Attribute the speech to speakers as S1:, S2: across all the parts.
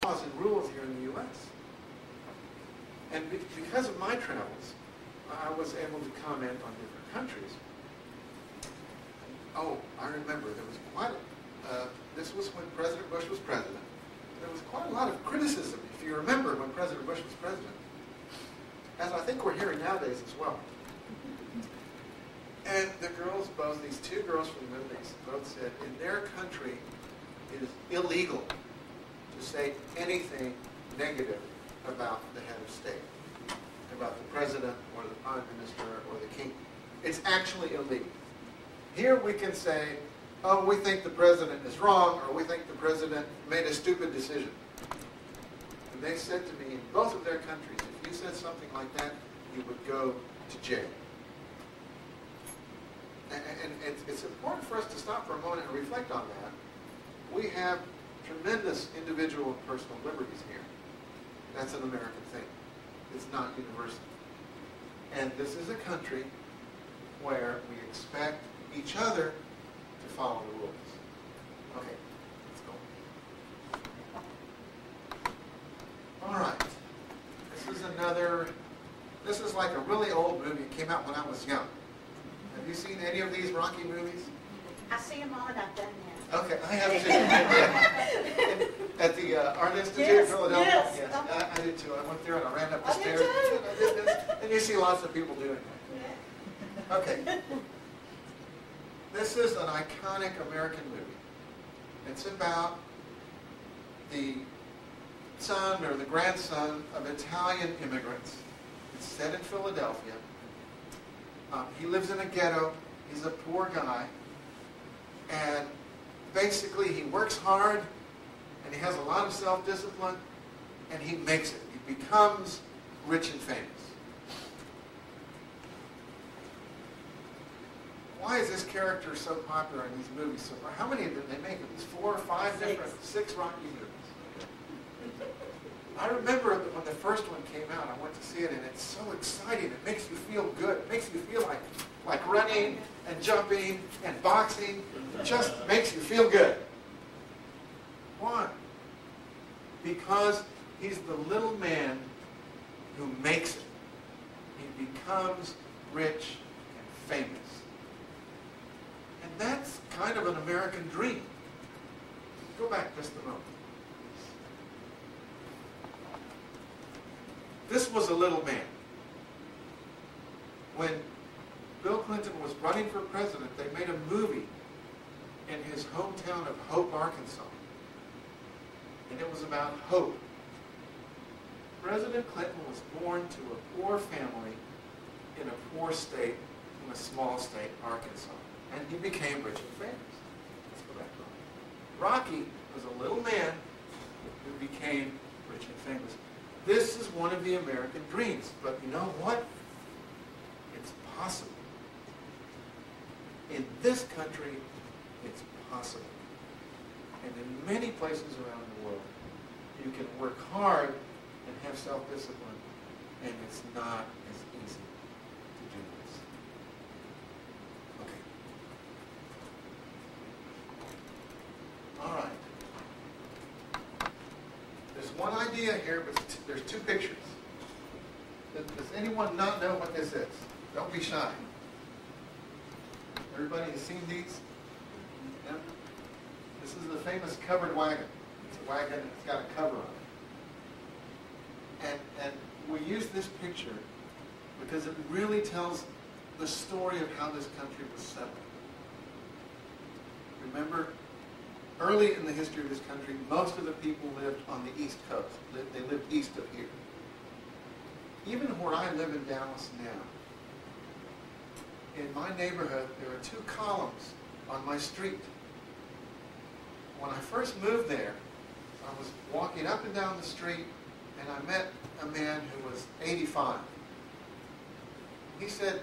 S1: laws and rules here in the U.S. And because of my travels, I was able to comment on different countries. Oh, I remember there was quite a, this was when President Bush was president. There was quite a lot of criticism, if you remember, when President Bush was president, as I think we're hearing nowadays as well. And the girls, both these two girls from the Middle East, both said in their country it is illegal to say anything negative about the head of state, about the president or the prime minister or the king. It's actually illegal. Here we can say, oh, we think the president is wrong, or we think the president made a stupid decision. And they said to me, in both of their countries, if you said something like that, you would go to jail. And it's important for us to stop for a moment and reflect on that. We have tremendous individual and personal liberties here. That's an American thing. It's not universal. And this is a country where we expect each other to follow the rules. Okay, let's go. All right. This is like a really old movie. It came out when I was young. Have you seen any of these Rocky movies?
S2: I see them all and I've done that.
S1: Okay, I have too. At the Art Institute in Philadelphia?
S2: Yes.
S1: I did too. I went there and I ran up the
S2: I did
S1: stairs.
S2: too.
S1: I did this. And you see lots of people doing that.
S2: Yeah.
S1: Okay. This is an iconic American movie. It's about the son or the grandson of Italian immigrants. It's set in Philadelphia. He lives in a ghetto. He's a poor guy. And basically he works hard and he has a lot of self-discipline and he makes it. He becomes rich and famous. Why is this character so popular in these movies? So how many did they make? At least 4 or 5 different, 6 Rocky movies. I remember when the first one came out, I went to see it, and it's so exciting. It makes you feel good. It makes you feel like running and jumping and boxing. It just makes you feel good. Why? Because he's the little man who makes it. He becomes rich and famous. And that's kind of an American dream. Go back just a moment. This was a little man. When Bill Clinton was running for president, they made a movie in his hometown of Hope, Arkansas. And it was about hope. President Clinton was born to a poor family in a poor state, in a small state, Arkansas. And he became rich and famous. Let's go back to Rocky was a little man who became rich and famous. This is one of the American dreams. But you know what? It's possible. In this country, it's possible. And in many places around the world, you can work hard and have self-discipline, and it's not as easy to do this. Okay. All right. There's one idea here, but there's 2 pictures. Does anyone not know what this is? Don't be shy. Everybody has seen these? Yeah? This is the famous covered wagon. It's a wagon, it's got a cover on it. And we use this picture because it really tells the story of how this country was settled. Remember, early in the history of this country, most of the people lived on the East Coast. They lived east of here. Even where I live in Dallas now, in my neighborhood, there are 2 columns on my street. When I first moved there, I was walking up and down the street, and I met a man who was 85. He said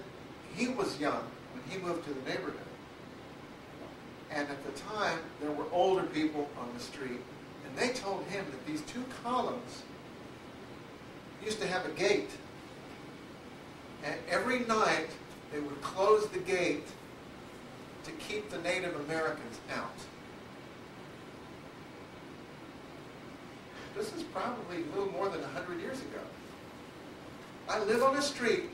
S1: he was young when he moved to the neighborhood. And at the time, there were older people on the street, and they told him that these 2 columns used to have a gate. And every night, they would close the gate to keep the Native Americans out. This is probably a little more than 100 years ago. I live on a street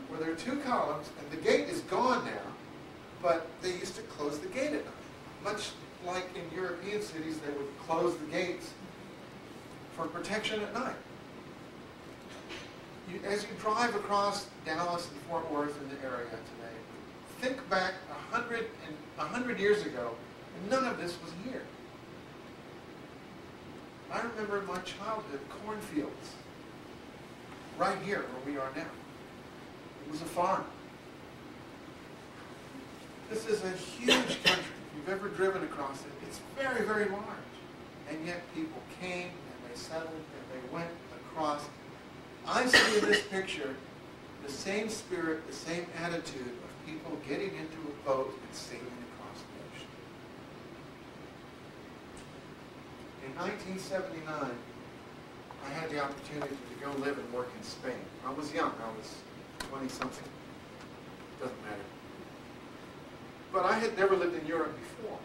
S1: where there are 2 columns, and the gate is gone now, but they used to close the gate at night. Much like in European cities, they would close the gates for protection at night. As you drive across Dallas and Fort Worth in the area today, think back 100 years ago, and none of this was here. I remember in my childhood cornfields right here where we are now. It was a farm. This is a huge country. If you've ever driven across it, it's very, very large. And yet people came and they settled and they went across. I see in this picture the same spirit, the same attitude of people getting into a boat and sailing across the ocean. In 1979, I had the opportunity to go live and work in Spain. I was young. I was 20-something. Doesn't matter. But I had never lived in Europe before.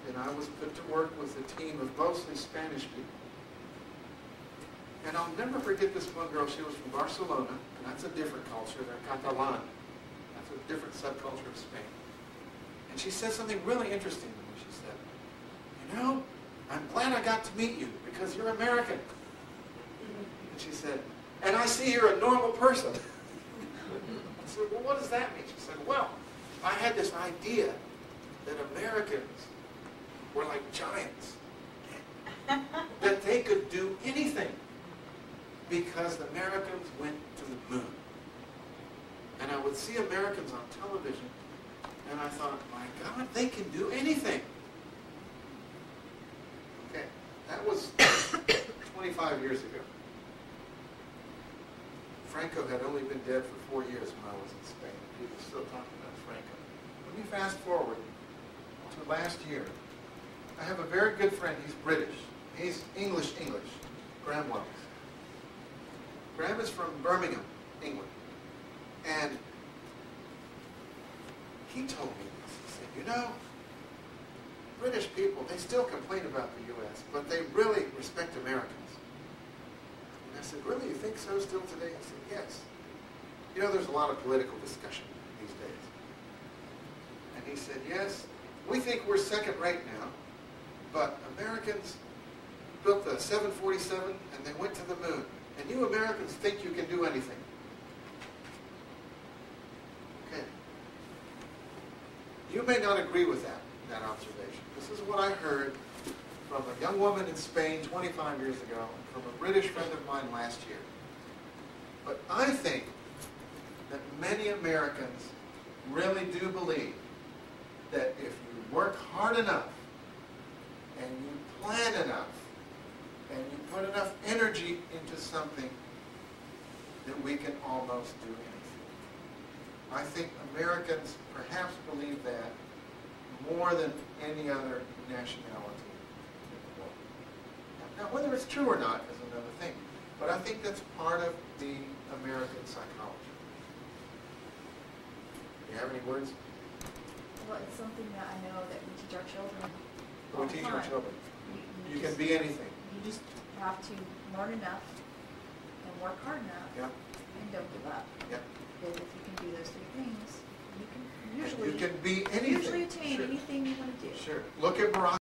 S1: And I was put to work with a team of mostly Spanish people. And I'll never forget this one girl. She was from Barcelona, and that's a different culture. They're Catalan. That's a different subculture of Spain. And she said something really interesting to me. She said, "You know, I'm glad I got to meet you because you're American." And she said, "And I see you're a normal person." I said, "Well, what does that mean?" She said, "Well, I had this idea that Americans were like giants, that they could do anything because the Americans went to the moon. And I would see Americans on television, and I thought, my God, they can do anything." Okay, that was 25 years ago. Franco had only been dead for 4 years when I was in Spain. People were still talking about Franco. Let me fast forward to last year. I have a very good friend. He's British. He's English, Graham Wells. Graham is from Birmingham, England. And he told me this. He said, "You know, British people, they still complain about the U.S., but they really respect Americans." And I said, "Really, you think so still today?" He said, "Yes. You know, there's a lot of political discussion these days." And he said, "Yes, we think we're second rate now, but Americans built the 747 and they went to the moon. And you Americans think you can do anything." Okay. You may not agree with that observation. This is what I heard from a young woman in Spain 25 years ago and from a British friend of mine last year. But I think that many Americans really do believe that if you work hard enough and you plan enough and you put enough energy into something, that we can almost do anything. I think Americans perhaps believe that more than any other nationality in the world. Now, whether it's true or not is another thing, but I think that's part of the American psychology. Do you have any words?
S3: Well, it's something that I know that we teach our children.
S1: We teach our children. You can
S3: just,
S1: be anything.
S3: You just have to learn enough and work hard enough,
S1: Yeah.
S3: and don't give up.
S1: Yeah.
S3: Because if you can do those 3 things, you can
S1: You can be anything.
S3: usually attain
S1: Sure.
S3: anything you want to do.
S1: Sure. Look at Barack